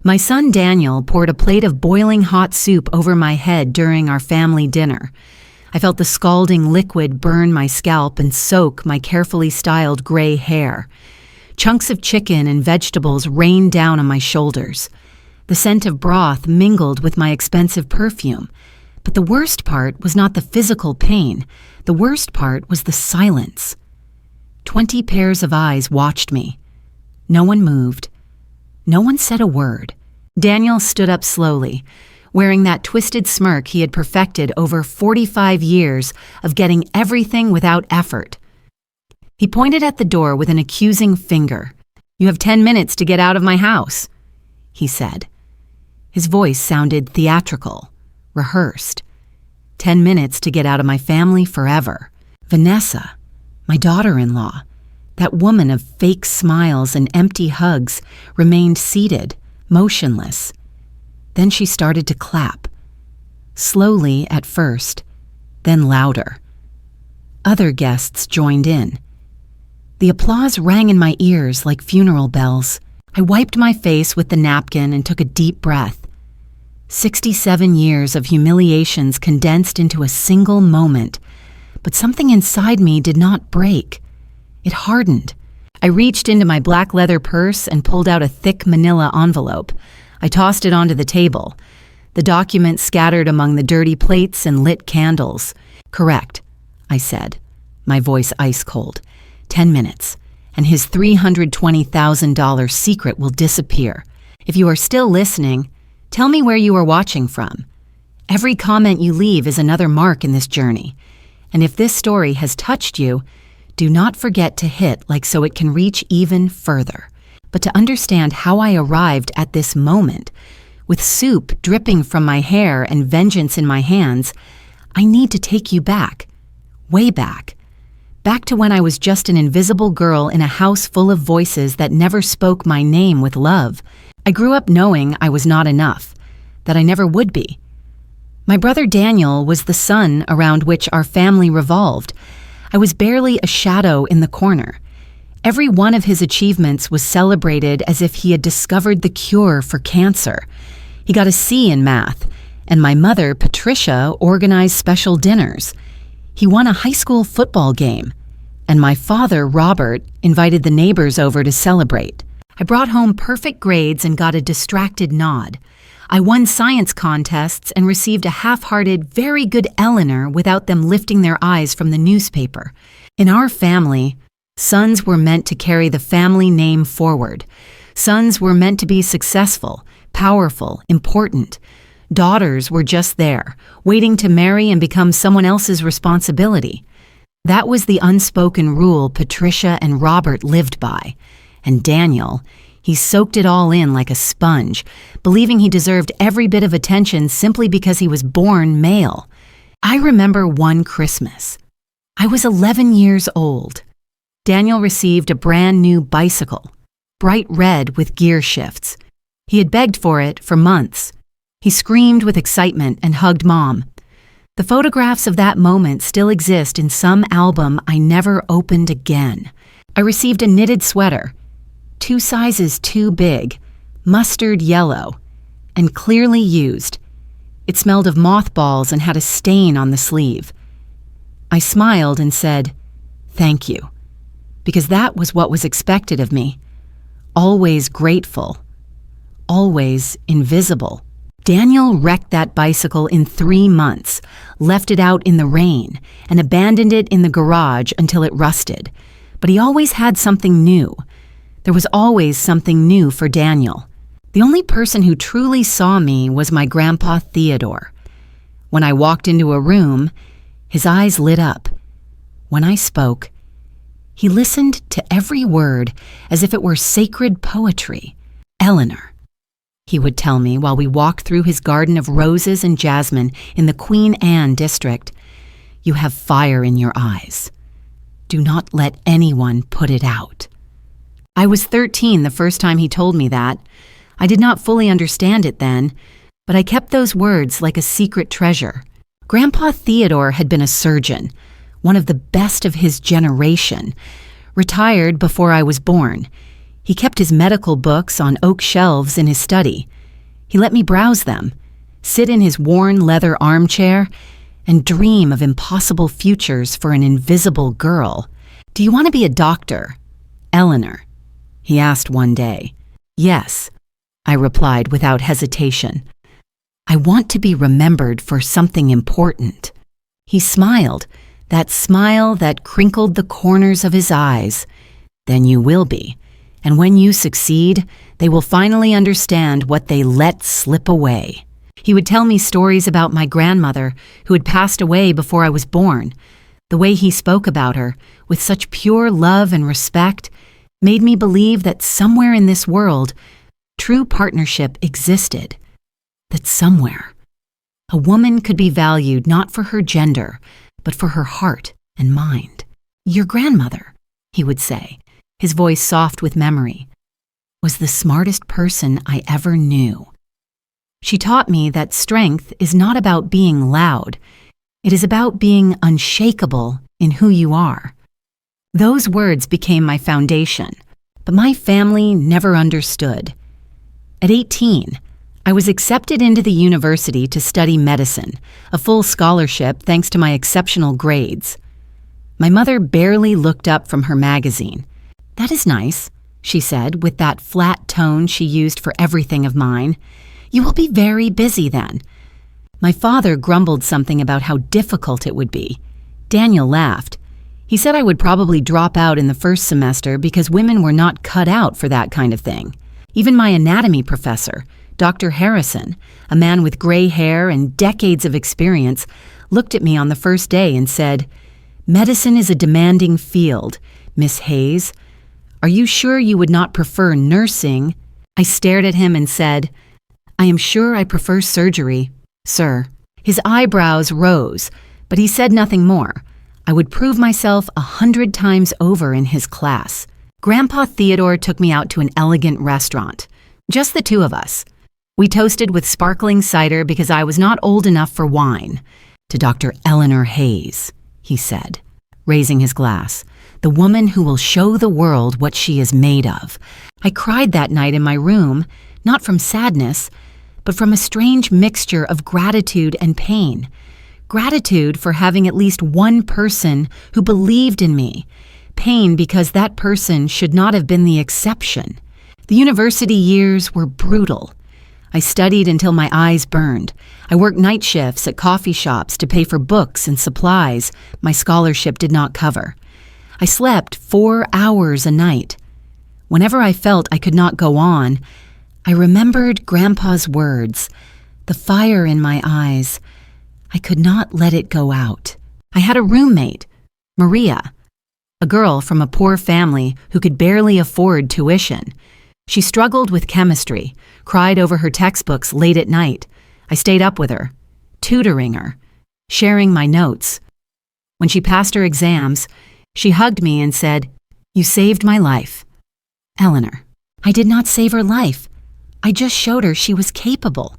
My son Daniel poured a plate of boiling hot soup over my head during our family dinner. I felt the scalding liquid burn my scalp and soak my carefully styled gray hair. Chunks of chicken and vegetables rained down on my shoulders. The scent of broth mingled with my expensive perfume. But the worst part was not the physical pain. The worst part was the silence. 20 pairs of eyes watched me. No one moved. No one said a word. Daniel stood up slowly, wearing that twisted smirk he had perfected over 45 years of getting everything without effort. He pointed at the door with an accusing finger. "You have 10 minutes to get out of my house," he said. His voice sounded theatrical, rehearsed. 10 minutes to get out of my family forever. Vanessa, my daughter-in-law, that woman of fake smiles and empty hugs, remained seated, motionless. Then she started to clap. Slowly at first, then louder. Other guests joined in. The applause rang in my ears like funeral bells. I wiped my face with the napkin and took a deep breath. 67 years of humiliations condensed into a single moment, but something inside me did not break. It hardened. I reached into my black leather purse and pulled out a thick manila envelope. I tossed it onto the table. The document scattered among the dirty plates and lit candles. "Correct," I said, my voice ice cold. 10 minutes, and his $320,000 secret will disappear. If you are still listening, tell me where you are watching from. Every comment you leave is another mark in this journey. And if this story has touched you, do not forget to hit like so it can reach even further. But to understand how I arrived at this moment, with soup dripping from my hair and vengeance in my hands, I need to take you back, way back. Back to when I was just an invisible girl in a house full of voices that never spoke my name with love. I grew up knowing I was not enough, that I never would be. My brother Daniel was the sun around which our family revolved. I was barely a shadow in the corner. Every one of his achievements was celebrated as if he had discovered the cure for cancer. He got a C in math, and my mother, Patricia, organized special dinners. He won a high school football game, and my father, Robert, invited the neighbors over to celebrate. I brought home perfect grades and got a distracted nod. I won science contests and received a half-hearted, very good Eleanor without them lifting their eyes from the newspaper. In our family, sons were meant to carry the family name forward. Sons were meant to be successful, powerful, important. Daughters were just there, waiting to marry and become someone else's responsibility. That was the unspoken rule Patricia and Robert lived by. And Daniel, he soaked it all in like a sponge, believing he deserved every bit of attention simply because he was born male. I remember one Christmas. I was 11 years old. Daniel received a brand new bicycle, bright red with gear shifts. He had begged for it for months. He screamed with excitement and hugged Mom. The photographs of that moment still exist in some album I never opened again. I received a knitted sweater, 2 sizes too big, mustard yellow, and clearly used. It smelled of mothballs and had a stain on the sleeve. I smiled and said, "Thank you," because that was what was expected of me. Always grateful, always invisible. Daniel wrecked that bicycle in 3 months, left it out in the rain, and abandoned it in the garage until it rusted. But he always had something new. There was always something new for Daniel. The only person who truly saw me was my grandpa Theodore. When I walked into a room, his eyes lit up. When I spoke, he listened to every word as if it were sacred poetry. "Eleanor," he would tell me while we walked through his garden of roses and jasmine in the Queen Anne district, "you have fire in your eyes. Do not let anyone put it out." I was 13 the first time he told me that. I did not fully understand it then, but I kept those words like a secret treasure. Grandpa Theodore had been a surgeon, one of the best of his generation, retired before I was born. He kept his medical books on oak shelves in his study. He let me browse them, sit in his worn leather armchair, and dream of impossible futures for an invisible girl. "Do you want to be a doctor, Eleanor?" he asked one day. "Yes," I replied without hesitation. "I want to be remembered for something important." He smiled, that smile that crinkled the corners of his eyes. "Then you will be. And when you succeed, they will finally understand what they let slip away." He would tell me stories about my grandmother, who had passed away before I was born. The way he spoke about her, with such pure love and respect, made me believe that somewhere in this world, true partnership existed. That somewhere, a woman could be valued not for her gender, but for her heart and mind. "Your grandmother," he would say, his voice soft with memory, "was the smartest person I ever knew. She taught me that strength is not about being loud. It is about being unshakable in who you are." Those words became my foundation, but my family never understood. At 18, I was accepted into the university to study medicine, a full scholarship thanks to my exceptional grades. My mother barely looked up from her magazine. "That is nice," she said, with that flat tone she used for everything of mine. "You will be very busy then." My father grumbled something about how difficult it would be. Daniel laughed. He said I would probably drop out in the first semester because women were not cut out for that kind of thing. Even my anatomy professor, Dr. Harrison, a man with gray hair and decades of experience, looked at me on the first day and said, "Medicine is a demanding field, Miss Hayes. Are you sure you would not prefer nursing?" I stared at him and said, "I am sure I prefer surgery, sir." His eyebrows rose, but he said nothing more. I would prove myself 100 times over in his class. Grandpa Theodore took me out to an elegant restaurant. Just the two of us. We toasted with sparkling cider because I was not old enough for wine. "To Dr. Eleanor Hayes," he said, raising his glass, "the woman who will show the world what she is made of." I cried that night in my room, not from sadness, but from a strange mixture of gratitude and pain. Gratitude for having at least one person who believed in me. Pain because that person should not have been the exception. The university years were brutal. I studied until my eyes burned. I worked night shifts at coffee shops to pay for books and supplies my scholarship did not cover. I slept 4 hours a night. Whenever I felt I could not go on, I remembered Grandpa's words, the fire in my eyes. I could not let it go out. I had a roommate, Maria, a girl from a poor family who could barely afford tuition. She struggled with chemistry, cried over her textbooks late at night. I stayed up with her, tutoring her, sharing my notes. When she passed her exams, she hugged me and said, "You saved my life." "Eleanor, I did not save her life. I just showed her she was capable."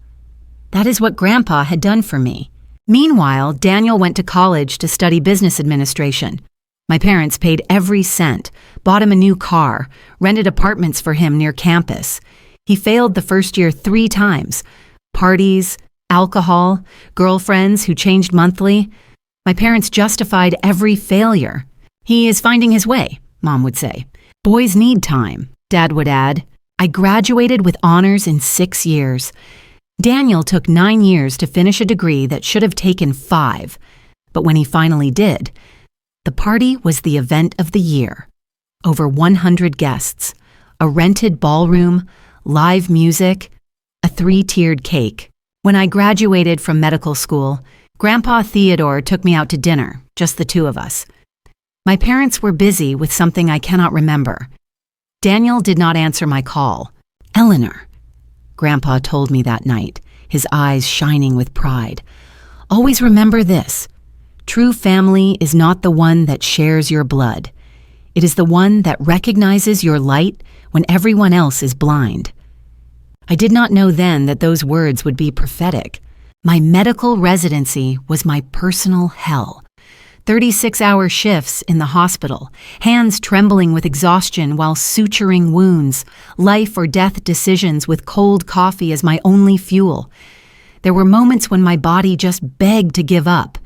That is what Grandpa had done for me. Meanwhile, Daniel went to college to study business administration. My parents paid every cent, bought him a new car, rented apartments for him near campus. He failed the first year 3 times. Parties, alcohol, girlfriends who changed monthly. My parents justified every failure. "He is finding his way," Mom would say. "Boys need time," Dad would add. I graduated with honors in 6 years. Daniel took 9 years to finish a degree that should have taken 5. But when he finally did, the party was the event of the year. Over 100 guests, a rented ballroom, live music, a 3-tiered cake. When I graduated from medical school, Grandpa Theodore took me out to dinner, just the two of us. My parents were busy with something I cannot remember. Daniel did not answer my call. "Eleanor," Grandpa told me that night, his eyes shining with pride, "always remember this. True family is not the one that shares your blood. It is the one that recognizes your light when everyone else is blind." I did not know then that those words would be prophetic. My medical residency was my personal hell. 36-hour shifts in the hospital, hands trembling with exhaustion while suturing wounds, life or death decisions with cold coffee as my only fuel. There were moments when my body just begged to give up,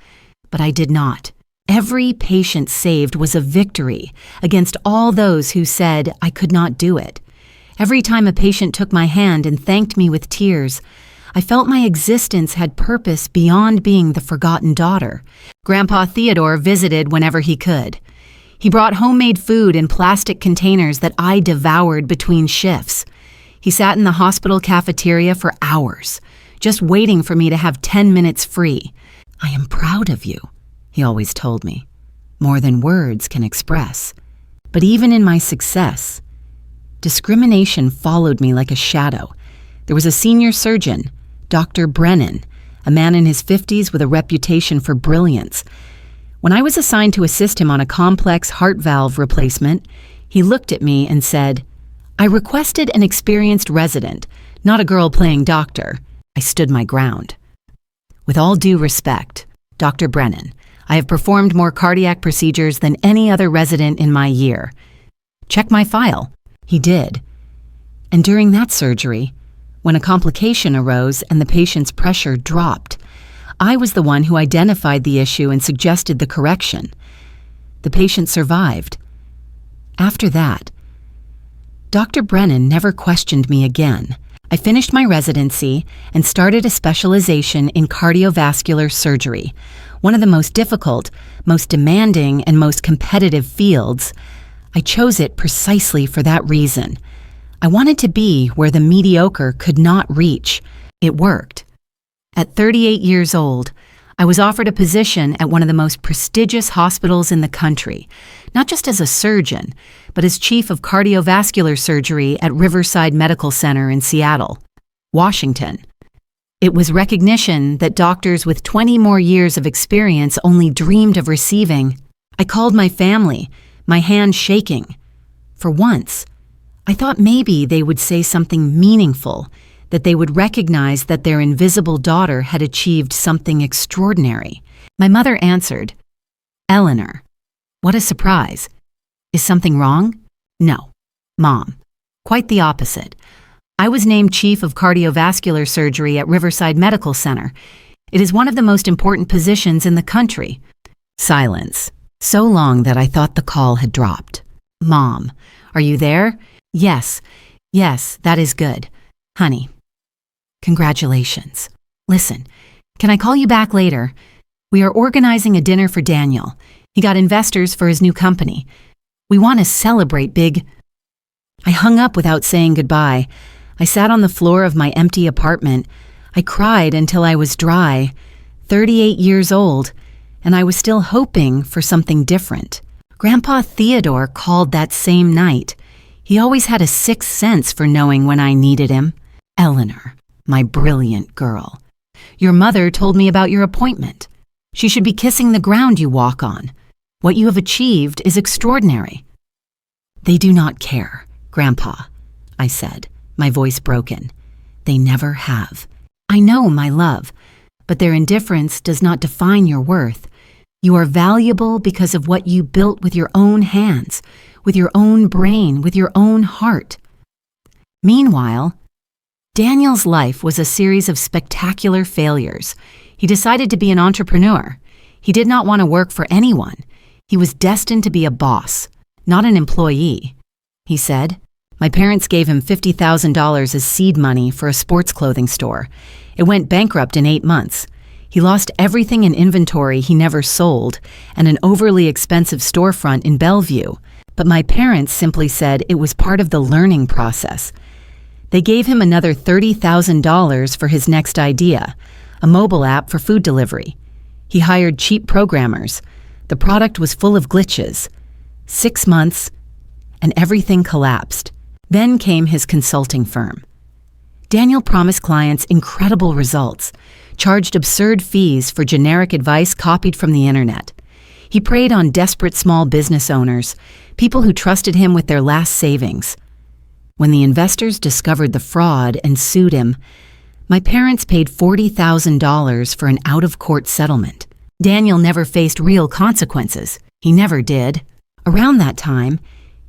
but I did not. Every patient saved was a victory against all those who said I could not do it. Every time a patient took my hand and thanked me with tears, I felt my existence had purpose beyond being the forgotten daughter. Grandpa Theodore visited whenever he could. He brought homemade food in plastic containers that I devoured between shifts. He sat in the hospital cafeteria for hours, just waiting for me to have 10 minutes free. "I am proud of you," he always told me, "more than words can express." But even in my success, discrimination followed me like a shadow. There was a senior surgeon, Dr. Brennan, a man in his 50s with a reputation for brilliance. When I was assigned to assist him on a complex heart valve replacement, he looked at me and said, "I requested an experienced resident, not a girl playing doctor." I stood my ground. "With all due respect, Dr. Brennan, I have performed more cardiac procedures than any other resident in my year. Check my file." He did. And during that surgery, when a complication arose and the patient's pressure dropped, I was the one who identified the issue and suggested the correction. The patient survived. After that, Dr. Brennan never questioned me again. I finished my residency and started a specialization in cardiovascular surgery, one of the most difficult, most demanding, and most competitive fields. I chose it precisely for that reason. I wanted to be where the mediocre could not reach. It worked. At 38 years old, I was offered a position at one of the most prestigious hospitals in the country, not just as a surgeon, but as chief of cardiovascular surgery at Riverside Medical Center in Seattle, Washington. It was recognition that doctors with 20 more years of experience only dreamed of receiving. I called my family, my hand shaking. For once, I thought maybe they would say something meaningful, that they would recognize that their invisible daughter had achieved something extraordinary. My mother answered, "Eleanor, what a surprise. Is something wrong?" "No, Mom. Quite the opposite. I was named chief of cardiovascular surgery at Riverside Medical Center. It is one of the most important positions in the country." Silence, so long that I thought the call had dropped. "Mom, are you there?" Yes, that is good. Honey, congratulations. Listen, can I call you back later? We are organizing a dinner for Daniel. He got investors for his new company. We want to celebrate big." I hung up without saying goodbye. I sat on the floor of my empty apartment. I cried until I was dry. 38 years old, and I was still hoping for something different. Grandpa Theodore called that same night. He always had a sixth sense for knowing when I needed him. "Eleanor, my brilliant girl, your mother told me about your appointment. She should be kissing the ground you walk on. What you have achieved is extraordinary." "They do not care, Grandpa," I said, my voice broken. "They never have. I know, my love, but their indifference does not define your worth. You are valuable because of what you built with your own hands, with your own brain, with your own heart." Meanwhile, Daniel's life was a series of spectacular failures. He decided to be an entrepreneur. He did not want to work for anyone. He was destined to be a boss, not an employee. He said, "My parents gave him $50,000 as seed money for a sports clothing store. It went bankrupt in 8 months. He lost everything in inventory he never sold and an overly expensive storefront in Bellevue. But my parents simply said it was part of the learning process. They gave him another $30,000 for his next idea, a mobile app for food delivery. He hired cheap programmers. The product was full of glitches. 6 months, and everything collapsed. Then came his consulting firm. Daniel promised clients incredible results, charged absurd fees for generic advice copied from the internet. He preyed on desperate small business owners, people who trusted him with their last savings. When the investors discovered the fraud and sued him, my parents paid $40,000 for an out-of-court settlement. Daniel never faced real consequences. He never did. Around that time,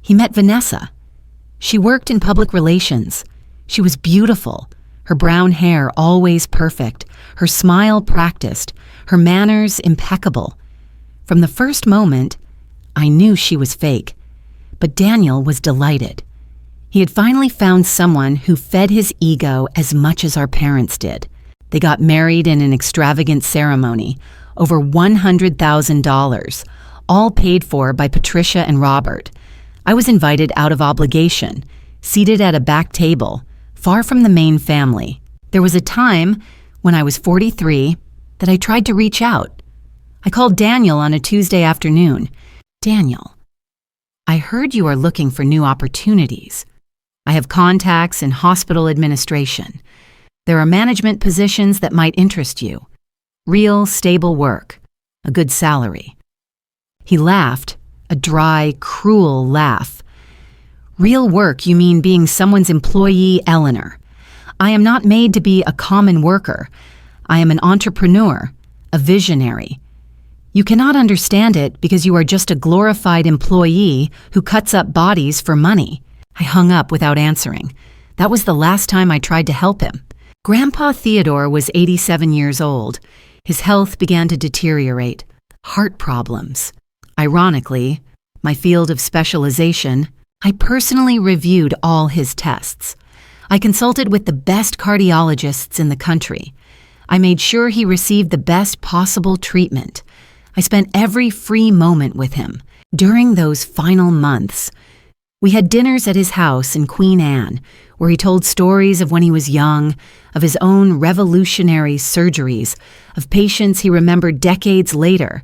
he met Vanessa. She worked in public relations. She was beautiful, her brown hair always perfect, her smile practiced, her manners impeccable. From the first moment, I knew she was fake, but Daniel was delighted. He had finally found someone who fed his ego as much as our parents did. They got married in an extravagant ceremony, over $100,000, all paid for by Patricia and Robert. I was invited out of obligation, seated at a back table, far from the main family. There was a time, when I was 43, that I tried to reach out. I called Daniel on a Tuesday afternoon. Daniel, I heard you are looking for new opportunities. I have contacts in hospital administration. There are management positions that might interest you. Real, stable work. A good salary. He laughed, a dry, cruel laugh. Real work, you mean being someone's employee, Eleanor. I am not made to be a common worker. I am an entrepreneur, a visionary. You cannot understand it because you are just a glorified employee who cuts up bodies for money. I hung up without answering. That was the last time I tried to help him. Grandpa Theodore was 87 years old. His health began to deteriorate. Heart problems. Ironically, my field of specialization, I personally reviewed all his tests. I consulted with the best cardiologists in the country. I made sure he received the best possible treatment. I spent every free moment with him. During those final months, we had dinners at his house in Queen Anne, where he told stories of when he was young, of his own revolutionary surgeries, of patients he remembered decades later.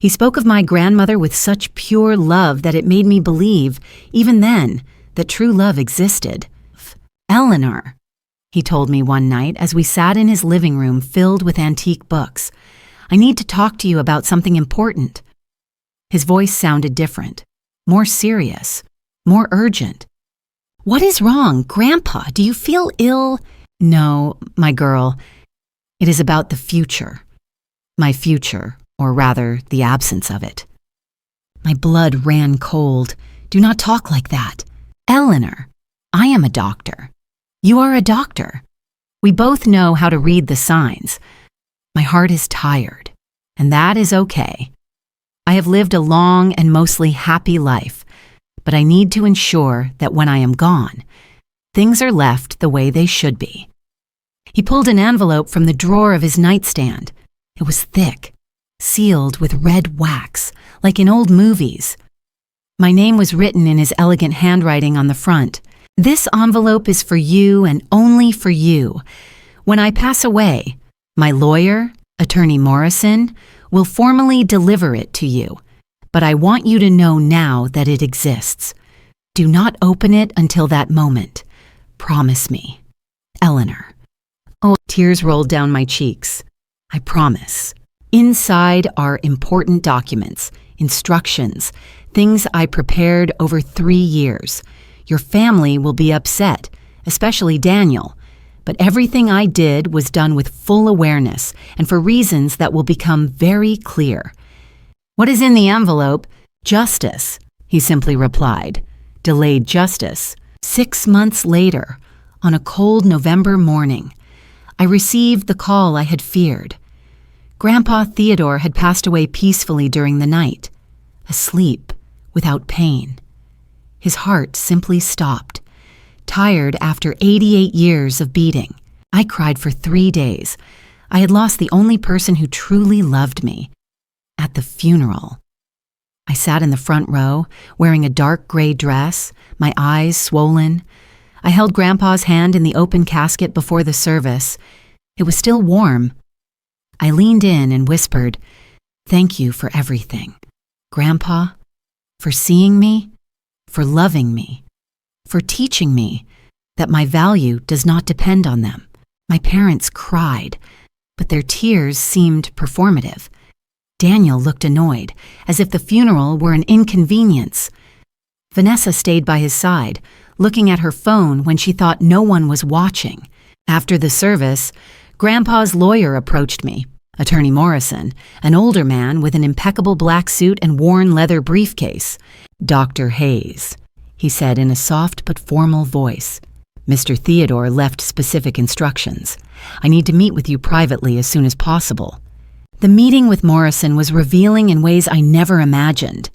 He spoke of my grandmother with such pure love that it made me believe, even then, that true love existed. Eleanor, he told me one night as we sat in his living room filled with antique books, I need to talk to you about something important. His voice sounded different, more serious, more urgent. What is wrong, Grandpa? Do you feel ill? No, my girl. It is about the future. My future, or rather, the absence of it. My blood ran cold. Do not talk like that. Eleanor, I am a doctor. You are a doctor. We both know how to read the signs. My heart is tired, and that is okay. I have lived a long and mostly happy life, but I need to ensure that when I am gone, things are left the way they should be. He pulled an envelope from the drawer of his nightstand. It was thick, sealed with red wax, like in old movies. My name was written in his elegant handwriting on the front. This envelope is for you and only for you. When I pass away, my lawyer, Attorney Morrison, will formally deliver it to you. But I want you to know now that it exists. Do not open it until that moment. Promise me. Eleanor. Oh, tears rolled down my cheeks. I promise. Inside are important documents, instructions, things I prepared over 3 years. Your family will be upset, especially Daniel. But everything I did was done with full awareness and for reasons that will become very clear. What is in the envelope? Justice, he simply replied. Delayed justice. 6 months later, on a cold November morning, I received the call I had feared. Grandpa Theodore had passed away peacefully during the night, asleep, without pain. His heart simply stopped, tired after 88 years of beating. I cried for 3 days. I had lost the only person who truly loved me. At the funeral, I sat in the front row, wearing a dark gray dress, my eyes swollen. I held Grandpa's hand in the open casket before the service. It was still warm. I leaned in and whispered, "Thank you for everything, Grandpa, for seeing me, for loving me, for teaching me that my value does not depend on them." My parents cried, but their tears seemed performative. Daniel looked annoyed, as if the funeral were an inconvenience. Vanessa stayed by his side, looking at her phone when she thought no one was watching. After the service, Grandpa's lawyer approached me, Attorney Morrison, an older man with an impeccable black suit and worn leather briefcase. Dr. Hayes, he said in a soft but formal voice. Mr. Theodore left specific instructions. I need to meet with you privately as soon as possible. The meeting with Morrison was revealing in ways I never imagined.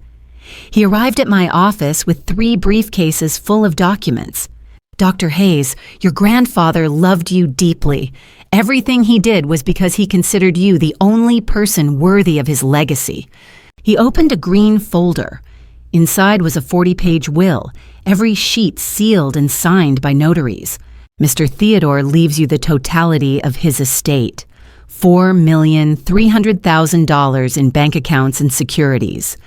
He arrived at my office with 3 briefcases full of documents. Dr. Hayes, your grandfather loved you deeply. Everything he did was because he considered you the only person worthy of his legacy. He opened a green folder. Inside was a 40-page will, every sheet sealed and signed by notaries. Mr. Theodore leaves you the totality of his estate, $4,300,000 in bank accounts and securities.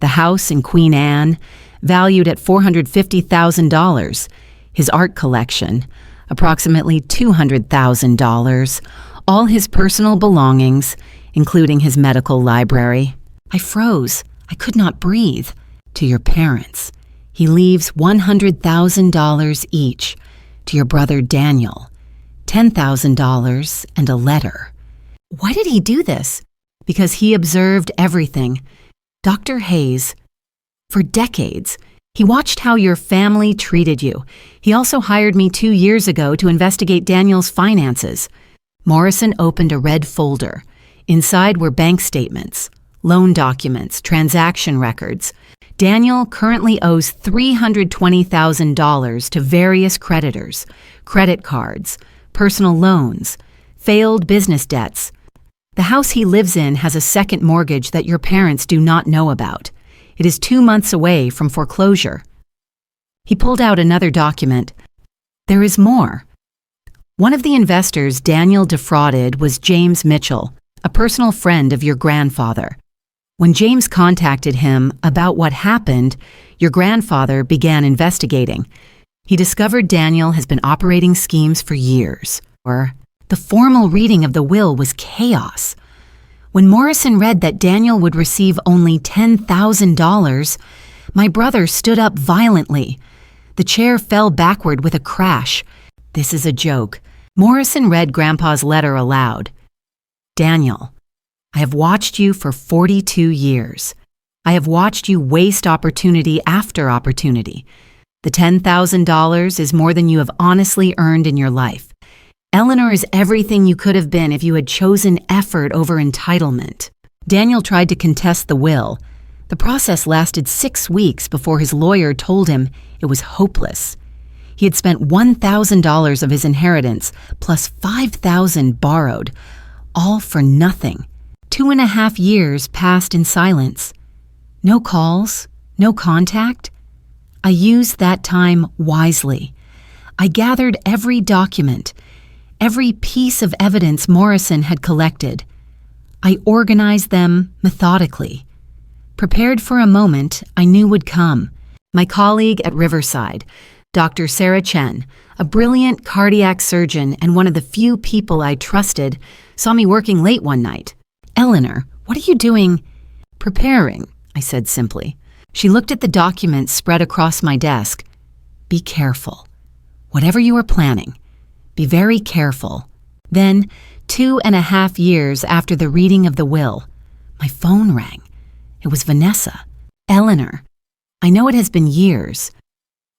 The house in Queen Anne, valued at $450,000. His art collection, approximately $200,000. All his personal belongings, including his medical library. I froze. I could not breathe. To your parents, he leaves $100,000 each. To your brother Daniel, $10,000 and a letter. Why did he do this? Because he observed everything. Dr. Hayes, for decades, he watched how your family treated you. He also hired me 2 years ago to investigate Daniel's finances. Morrison opened a red folder. Inside were bank statements, loan documents, transaction records. Daniel currently owes $320,000 to various creditors, credit cards, personal loans, failed business debts. The house he lives in has a second mortgage that your parents do not know about. It is 2 months away from foreclosure. He pulled out another document. There is more. One of the investors Daniel defrauded was James Mitchell, a personal friend of your grandfather. When James contacted him about what happened, your grandfather began investigating. He discovered Daniel has been operating schemes for years. The formal reading of the will was chaos. When Morrison read that Daniel would receive only $10,000, my brother stood up violently. The chair fell backward with a crash. This is a joke. Morrison read Grandpa's letter aloud. Daniel, I have watched you for 42 years. I have watched you waste opportunity after opportunity. The $10,000 is more than you have honestly earned in your life. Eleanor is everything you could have been if you had chosen effort over entitlement. Daniel tried to contest the will. The process lasted 6 weeks before his lawyer told him it was hopeless. He had spent $1,000 of his inheritance plus $5,000 borrowed, all for nothing. 2.5 years passed in silence. No calls, no contact. I used that time wisely. I gathered every document, every piece of evidence Morrison had collected. I organized them methodically. Prepared for a moment I knew would come. My colleague at Riverside, Dr. Sarah Chen, a brilliant cardiac surgeon and one of the few people I trusted, saw me working late one night. Eleanor, what are you doing? Preparing, I said simply. She looked at the documents spread across my desk. Be careful. Whatever you are planning, be very careful. Then, 2.5 years after the reading of the will, my phone rang. It was Vanessa. Eleanor, I know it has been years,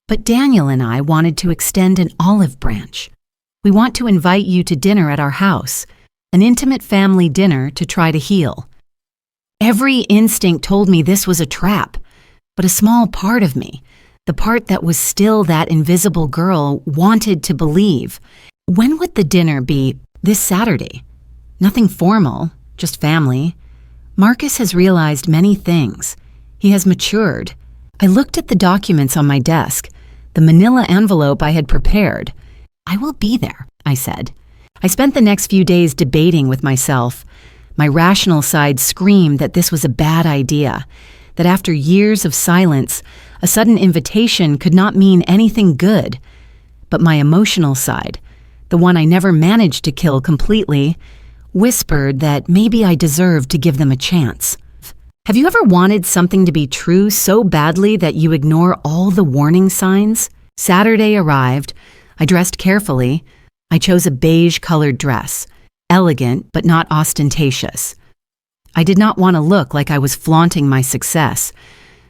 but Daniel and I wanted to extend an olive branch. We want to invite you to dinner at our house, an intimate family dinner to try to heal. Every instinct told me this was a trap, but a small part of me, the part that was still that invisible girl, wanted to believe. When would the dinner be? This Saturday. Nothing formal, just family. Marcus has realized many things. He has matured. I looked at the documents on my desk, the manila envelope I had prepared. I will be there, I said. I spent the next few days debating with myself. My rational side screamed that this was a bad idea, that after years of silence, a sudden invitation could not mean anything good. But my emotional side, the one I never managed to kill completely, whispered that maybe I deserved to give them a chance. Have you ever wanted something to be true so badly that you ignore all the warning signs? Saturday arrived. I dressed carefully. I chose a beige-colored dress. elegant but not ostentatious. I did not want to look like I was flaunting my success,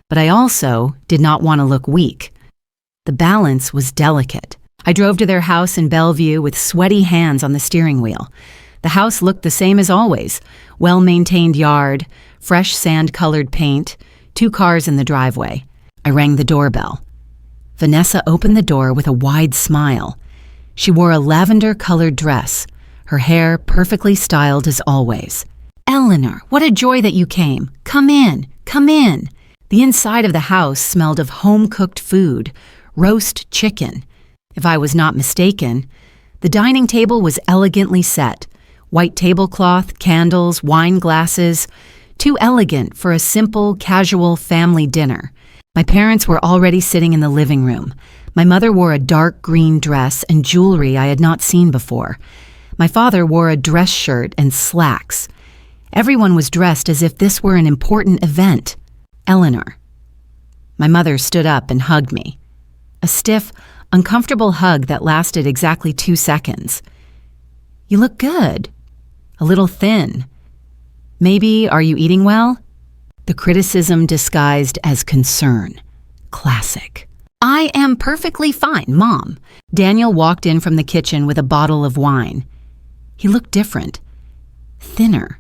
but I also did not want to look weak. The balance was delicate. I drove to their house in Bellevue with sweaty hands on the steering wheel. The house looked the same as always: well-maintained yard, fresh sand-colored paint, 2 cars in the driveway. I rang the doorbell. Vanessa opened the door with a wide smile. She wore a lavender-colored dress, her hair perfectly styled as always. "Eleanor, what a joy that you came. Come in, come in." The inside of the house smelled of home-cooked food, roast chicken. If I was not mistaken, the dining table was elegantly set. White tablecloth, candles, wine glasses, too elegant for a simple, casual family dinner. My parents were already sitting in the living room. My mother wore a dark green dress and jewelry I had not seen before. My father wore a dress shirt and slacks. Everyone was dressed as if this were an important event. Eleanor. My mother stood up and hugged me. A stiff, uncomfortable hug that lasted exactly 2 seconds. "You look good. A little thin. Maybe, are you eating well?" The criticism disguised as concern. Classic. "I am perfectly fine, Mom." Daniel walked in from the kitchen with a bottle of wine. He looked different. Thinner,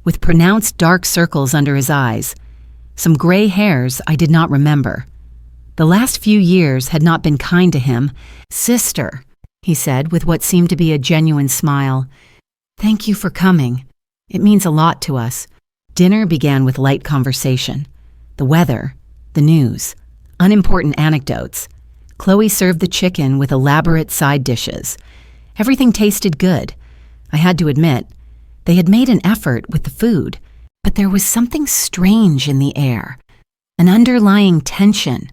with pronounced dark circles under his eyes. Some gray hairs I did not remember. The last few years had not been kind to him. "Sister," he said with what seemed to be a genuine smile, "thank you for coming. It means a lot to us." Dinner began with light conversation. The weather, the news, unimportant anecdotes. Chloe served the chicken with elaborate side dishes. Everything tasted good. I had to admit, they had made an effort with the food, but there was something strange in the air, an underlying tension.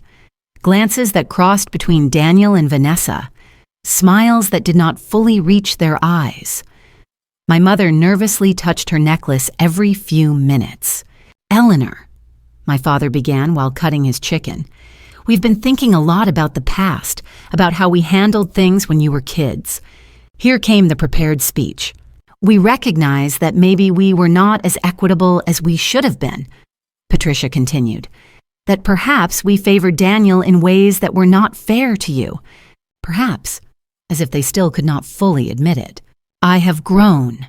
Glances that crossed between Daniel and Vanessa, smiles that did not fully reach their eyes. My mother nervously touched her necklace every few minutes. "Eleanor," my father began while cutting his chicken, "we've been thinking a lot about the past, about how we handled things when you were kids." Here came the prepared speech. "We recognize that maybe we were not as equitable as we should have been," Patricia continued. "That perhaps we favored Daniel in ways that were not fair to you. Perhaps," as if they still could not fully admit it. "I have grown,"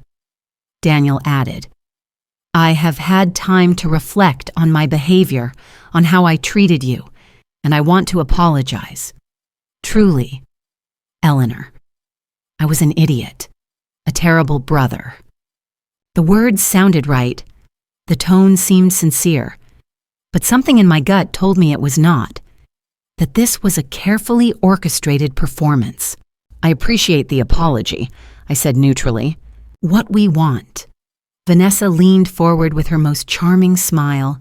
Daniel added. "I have had time to reflect on my behavior, on how I treated you, and I want to apologize. Truly, Eleanor, I was an idiot, a terrible brother." The words sounded right. The tone seemed sincere. But something in my gut told me it was not, that this was a carefully orchestrated performance. "I appreciate the apology," I said neutrally. "What we want," Vanessa leaned forward with her most charming smile,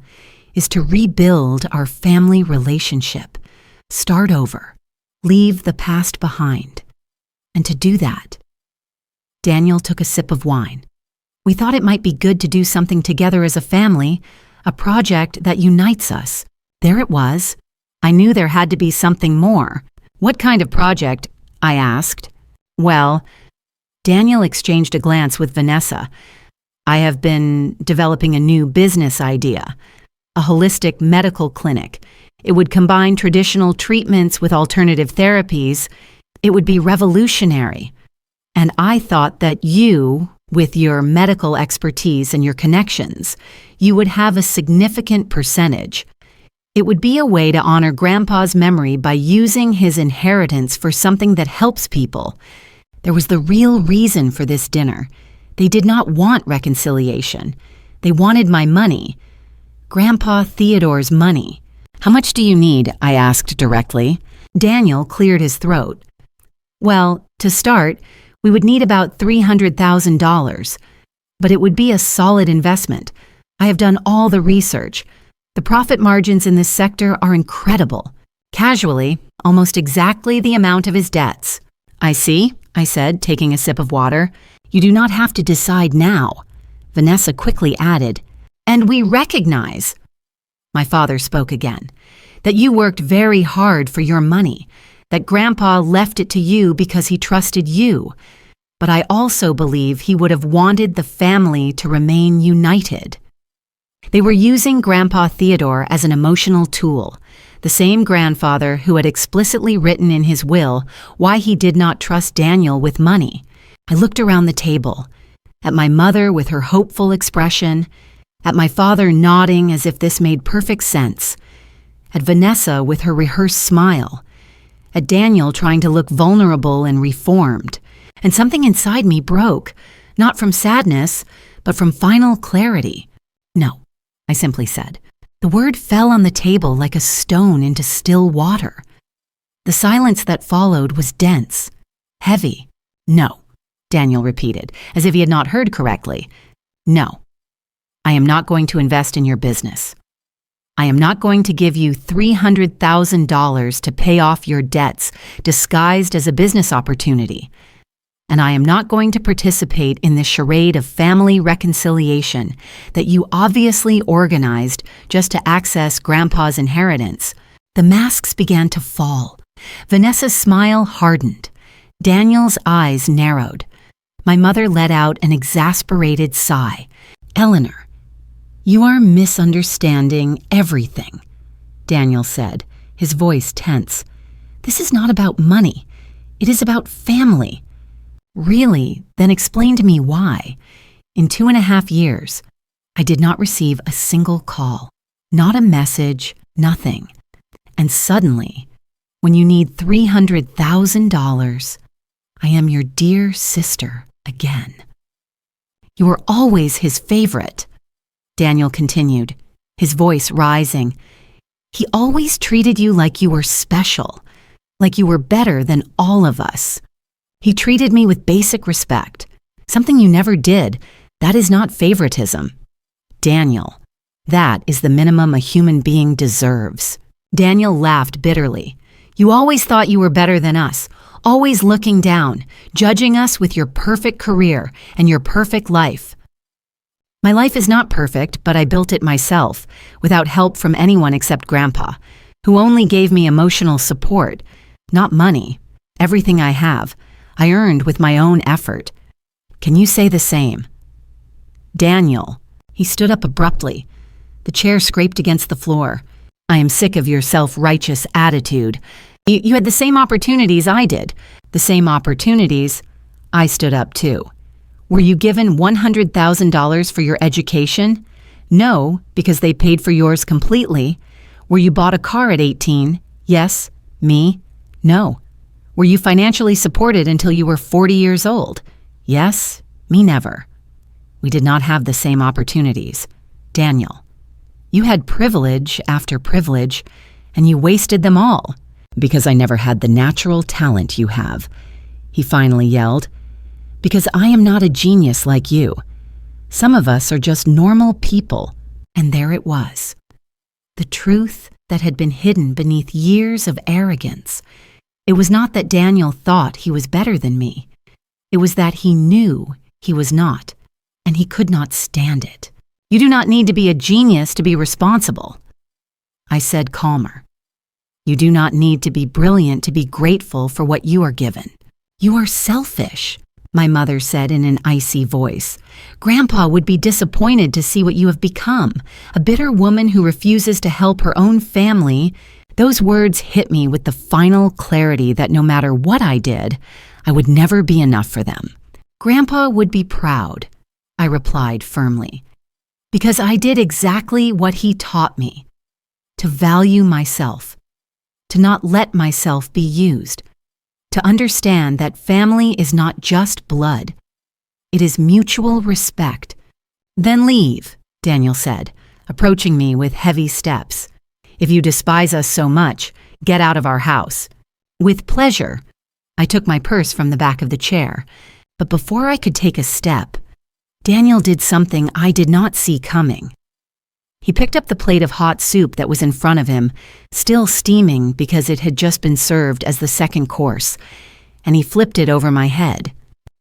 "is to rebuild our family relationship, start over, leave the past behind. And to do that," Daniel took a sip of wine, "we thought it might be good to do something together as a family, a project that unites us." There it was. I knew there had to be something more. "What kind of project?" I asked. "Well," Daniel exchanged a glance with Vanessa. "I have been developing a new business idea, a holistic medical clinic. It would combine traditional treatments with alternative therapies. It would be revolutionary. And I thought that you, with your medical expertise and your connections, you would have a significant percentage. It would be a way to honor Grandpa's memory by using his inheritance for something that helps people." There was the real reason for this dinner. They did not want reconciliation. They wanted my money. Grandpa Theodore's money. "How much do you need?" I asked directly. Daniel cleared his throat. "Well, to start, we would need about $300,000, but it would be a solid investment. I have done all the research. The profit margins in this sector are incredible. Casually, almost exactly the amount of his debts." "I see," I said, taking a sip of water. "You do not have to decide now." Vanessa quickly added, "And we recognize," my father spoke again, "that you worked very hard for your money, that Grandpa left it to you because he trusted you. but I also believe he would have wanted the family to remain united. They were using Grandpa Theodore as an emotional tool, the same grandfather who had explicitly written in his will why he did not trust Daniel with money. I looked around the table, at my mother with her hopeful expression, at my father nodding as if this made perfect sense, at Vanessa with her rehearsed smile, at Daniel trying to look vulnerable and reformed, and something inside me broke, not from sadness, but from final clarity. "No," I simply said. The word fell on the table like a stone into still water. The silence that followed was dense, heavy. "No," Daniel repeated, as if he had not heard correctly. "No. I am not going to invest in your business. I am not going to give you $300,000 to pay off your debts disguised as a business opportunity. And I am not going to participate in this charade of family reconciliation that you obviously organized just to access Grandpa's inheritance." The masks began to fall. Vanessa's smile hardened. Daniel's eyes narrowed. My mother let out an exasperated sigh. "Eleanor, you are misunderstanding everything," Daniel said, his voice tense. "This is not about money. It is about family." "Really? Then explain to me why. In 2.5 years, I did not receive a single call, not a message, nothing. And suddenly, when you need $300,000, I am your dear sister again. You were always his favorite," Daniel continued, his voice rising. "He always treated you like you were special, like you were better than all of us. He treated me with basic respect, something you never did. That is not favoritism. Daniel, that is the minimum a human being deserves." Daniel laughed bitterly. "You always thought you were better than us, always looking down, judging us with your perfect career and your perfect life. My life is not perfect, but I built it myself, without help from anyone except Grandpa, who only gave me emotional support, not money. Everything I have, I earned with my own effort. Can you say the same?" "Daniel," he stood up abruptly. The chair scraped against the floor. "I am sick of your self-righteous attitude. You had the same opportunities I did. The same opportunities." I stood up too. "Were you given $100,000 for your education?" "No, because they paid for yours completely." "Were you bought a car at 18? Yes. Me? No." "Were you financially supported until you were 40 years old?" "Yes. Me never." "We did not have the same opportunities. Daniel, you had privilege after privilege, and you wasted them all, because I never had the natural talent you have," he finally yelled. "Because I am not a genius like you. Some of us are just normal people." And there it was. The truth that had been hidden beneath years of arrogance. It was not that Daniel thought he was better than me. It was that he knew he was not, and he could not stand it. "You do not need to be a genius to be responsible," I said calmer. "You do not need to be brilliant to be grateful for what you are given. You are selfish," my mother said in an icy voice. "Grandpa would be disappointed to see what you have become, a bitter woman who refuses to help her own family." Those words hit me with the final clarity that no matter what I did, I would never be enough for them. "Grandpa would be proud," I replied firmly, "because I did exactly what he taught me, to value myself, to not let myself be used, to understand that family is not just blood. It is mutual respect." "Then leave," Daniel said, approaching me with heavy steps. "If you despise us so much, get out of our house." "With pleasure." I took my purse from the back of the chair, but before I could take a step, Daniel did something I did not see coming. He picked up the plate of hot soup that was in front of him, still steaming because it had just been served as the second course, and he flipped it over my head.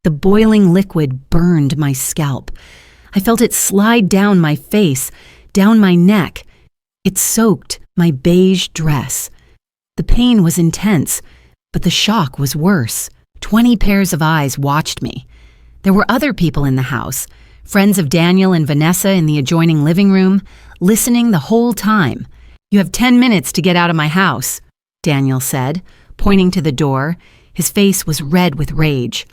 The boiling liquid burned my scalp. I felt it slide down my face, down my neck. It soaked my beige dress. The pain was intense, but the shock was worse. 20 pairs of eyes watched me. There were other people in the house, friends of Daniel and Vanessa in the adjoining living room, listening the whole time. "You have 10 minutes to get out of my house," Daniel said, pointing to the door. His face was red with rage.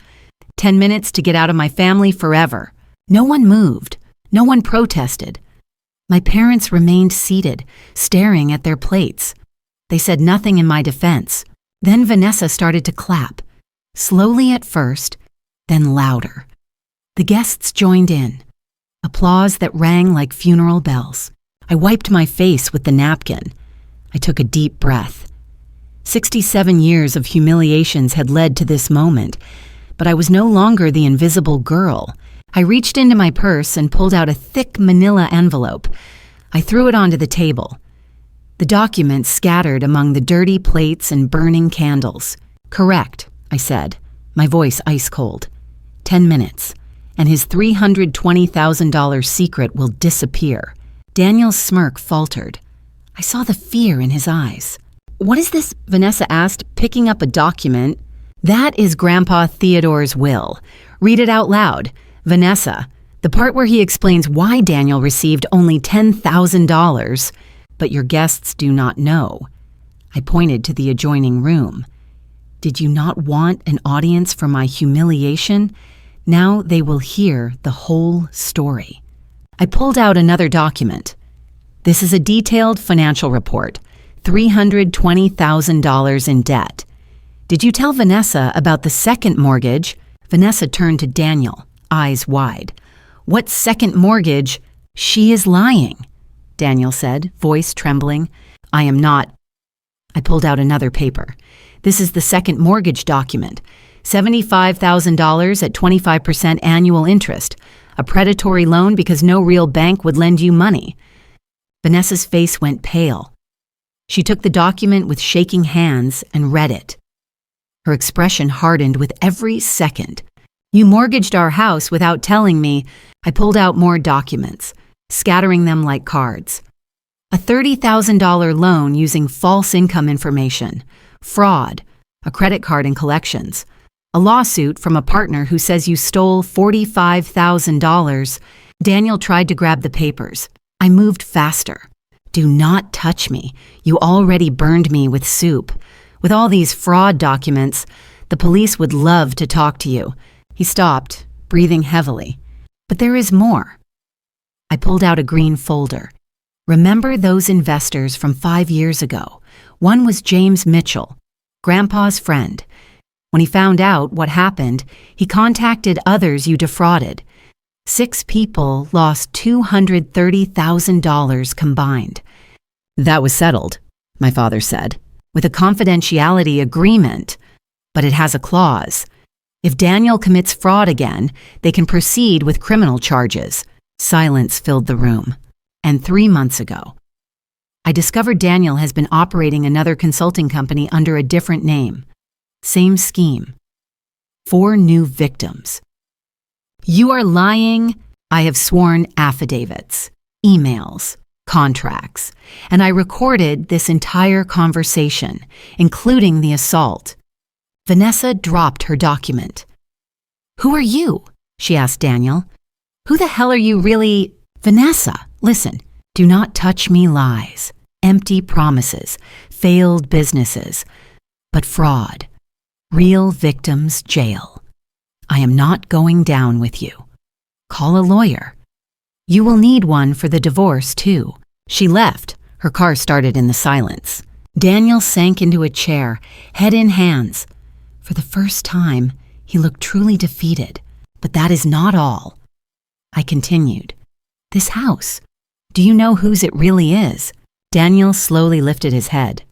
10 minutes to get out of my family forever. No one moved. No one protested. My parents remained seated, staring at their plates. They said nothing in my defense. Then Vanessa started to clap, slowly at first, then louder. The guests joined in, applause that rang like funeral bells. I wiped my face with the napkin. I took a deep breath. 67 years of humiliations had led to this moment, but I was no longer the invisible girl. I reached into my purse and pulled out a thick manila envelope. I threw it onto the table. The documents scattered among the dirty plates and burning candles. "Correct," I said, my voice ice cold. 10 minutes, and his $320,000 secret will disappear. Daniel's smirk faltered. I saw the fear in his eyes. "What is this?" Vanessa asked, picking up a document. "That is Grandpa Theodore's will. Read it out loud. Vanessa, the part where he explains why Daniel received only $10,000, but your guests do not know." I pointed to the adjoining room. "Did you not want an audience for my humiliation? Now they will hear the whole story." I pulled out another document. "This is a detailed financial report. $320,000 in debt. Did you tell Vanessa about the second mortgage?" Vanessa turned to Daniel, eyes wide. "What second mortgage?" "She is lying," Daniel said, voice trembling. "I am not." I pulled out another paper. "This is the second mortgage document. $75,000 at 25% annual interest. A predatory loan because no real bank would lend you money." Vanessa's face went pale. She took the document with shaking hands and read it. Her expression hardened with every second. "You mortgaged our house without telling me." I pulled out more documents, scattering them like cards. A $30,000 loan using false income information, fraud, a credit card in collections, a lawsuit from a partner who says you stole $45,000. Daniel tried to grab the papers. I moved faster. "Do not touch me. You already burned me with soup. With all these fraud documents, the police would love to talk to you." He stopped, breathing heavily. "But there is more." I pulled out a green folder. "Remember those investors from 5 years ago? One was James Mitchell, Grandpa's friend. When he found out what happened, he contacted others you defrauded. 6 people lost $230,000 combined." "That was settled," my father said, "with a confidentiality agreement, but it has a clause. If Daniel commits fraud again, they can proceed with criminal charges." Silence filled the room. "And 3 months ago, I discovered Daniel has been operating another consulting company under a different name. Same scheme. 4 new victims." "You are lying." I have sworn affidavits, emails, contracts, and I recorded this entire conversation, including the assault. Vanessa dropped her document. "Who are you?" she asked Daniel. "Who the hell are you really?" "Vanessa, listen, do not touch me lies, empty promises, failed businesses, but fraud. Real victims jail. I am not going down with you. Call a lawyer. You will need one for the divorce, too." She left. Her car started in the silence. Daniel sank into a chair, head in hands. For the first time, he looked truly defeated. But that is not all. I continued. "This house, do you know whose it really is?" Daniel slowly lifted his head.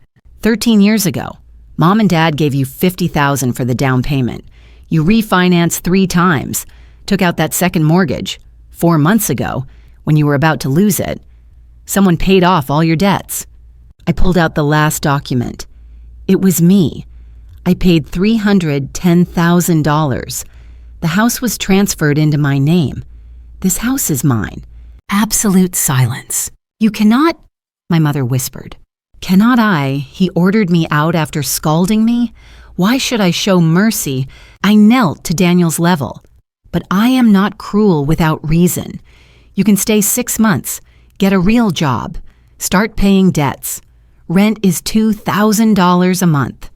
13 years ago, Mom and Dad gave you $50,000 for the down payment. You refinanced 3 times, took out that second mortgage. 4 months ago, when you were about to lose it, someone paid off all your debts. I pulled out the last document. It was me. I paid $310,000. The house was transferred into my name. This house is mine. Absolute silence. "You cannot," my mother whispered. "Cannot I? He ordered me out after scalding me. Why should I show mercy? I knelt to Daniel's level. But I am not cruel without reason. You can stay 6 months, get a real job, start paying debts. Rent is $2,000 a month.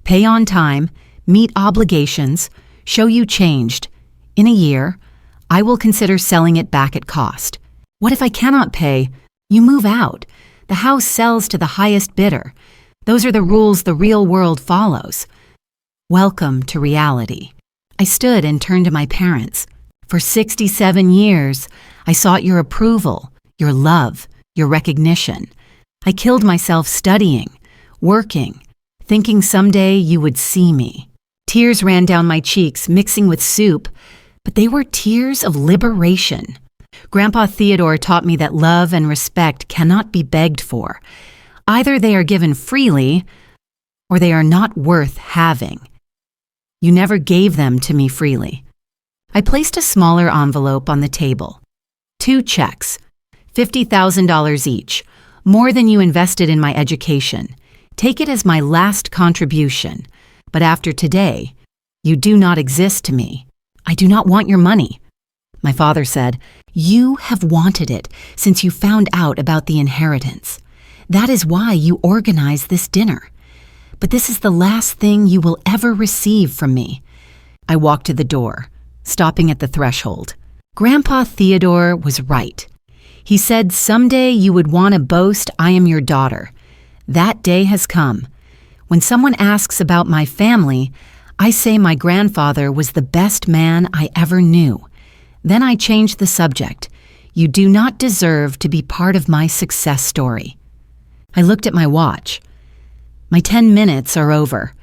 Pay on time, meet obligations, show you changed. In a year, I will consider selling it back at cost. What if I cannot pay? You move out. The house sells to the highest bidder. Those are the rules the real world follows. Welcome to reality. I stood and turned to my parents. For 67 years, I sought your approval, your love, your recognition. I killed myself studying, working, thinking someday you would see me. Tears ran down my cheeks, mixing with soup, but they were tears of liberation. Grandpa Theodore taught me that love and respect cannot be begged for. Either they are given freely, or they are not worth having. You never gave them to me freely. I placed a smaller envelope on the table. 2 checks, $50,000 each, more than you invested in my education. Take it as my last contribution. But after today, you do not exist to me. I do not want your money. My father said, you have wanted it since you found out about the inheritance. That is why you organized this dinner. But this is the last thing you will ever receive from me. I walked to the door, stopping at the threshold. Grandpa Theodore was right. He said someday you would want to boast I am your daughter. That day has come. When someone asks about my family, I say my grandfather was the best man I ever knew. Then I change the subject. You do not deserve to be part of my success story. I looked at my watch. My 10 minutes are over.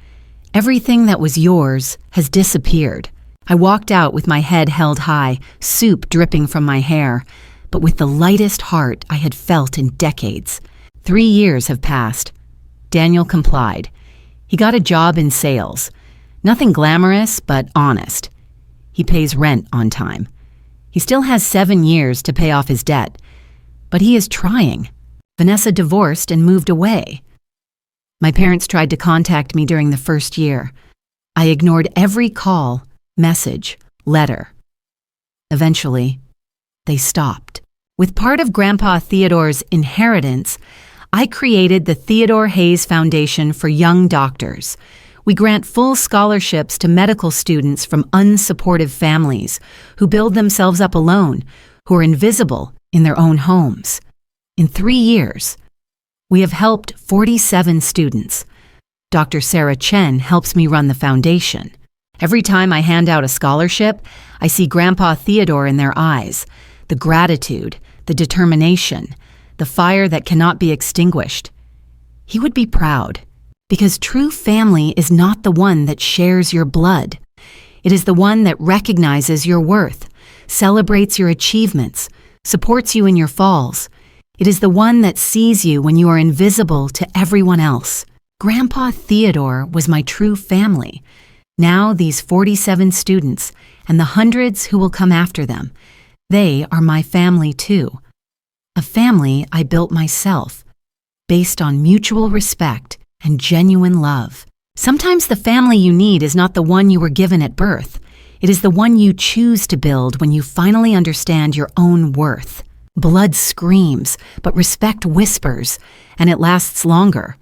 Everything that was yours has disappeared. I walked out with my head held high, soup dripping from my hair, but with the lightest heart I had felt in decades. 3 years have passed. Daniel complied. He got a job in sales. Nothing glamorous, but honest. He pays rent on time. He still has 7 years to pay off his debt, but he is trying. Vanessa divorced and moved away. My parents tried to contact me during the first year. I ignored every call, message, letter. Eventually, they stopped. With part of Grandpa Theodore's inheritance, I created the Theodore Hayes Foundation for Young Doctors. We grant full scholarships to medical students from unsupportive families who build themselves up alone, who are invisible in their own homes. In 3 years, we have helped 47 students. Dr. Sarah Chen helps me run the foundation. Every time I hand out a scholarship, I see Grandpa Theodore in their eyes, the gratitude, the determination, the fire that cannot be extinguished. He would be proud, because true family is not the one that shares your blood. It is the one that recognizes your worth, celebrates your achievements, supports you in your falls. It is the one that sees you when you are invisible to everyone else. Grandpa Theodore was my true family. Now these 47 students and the hundreds who will come after them, they are my family too. A family I built myself, based on mutual respect and genuine love. Sometimes the family you need is not the one you were given at birth. It is the one you choose to build when you finally understand your own worth. Blood screams, but respect whispers, and it lasts longer.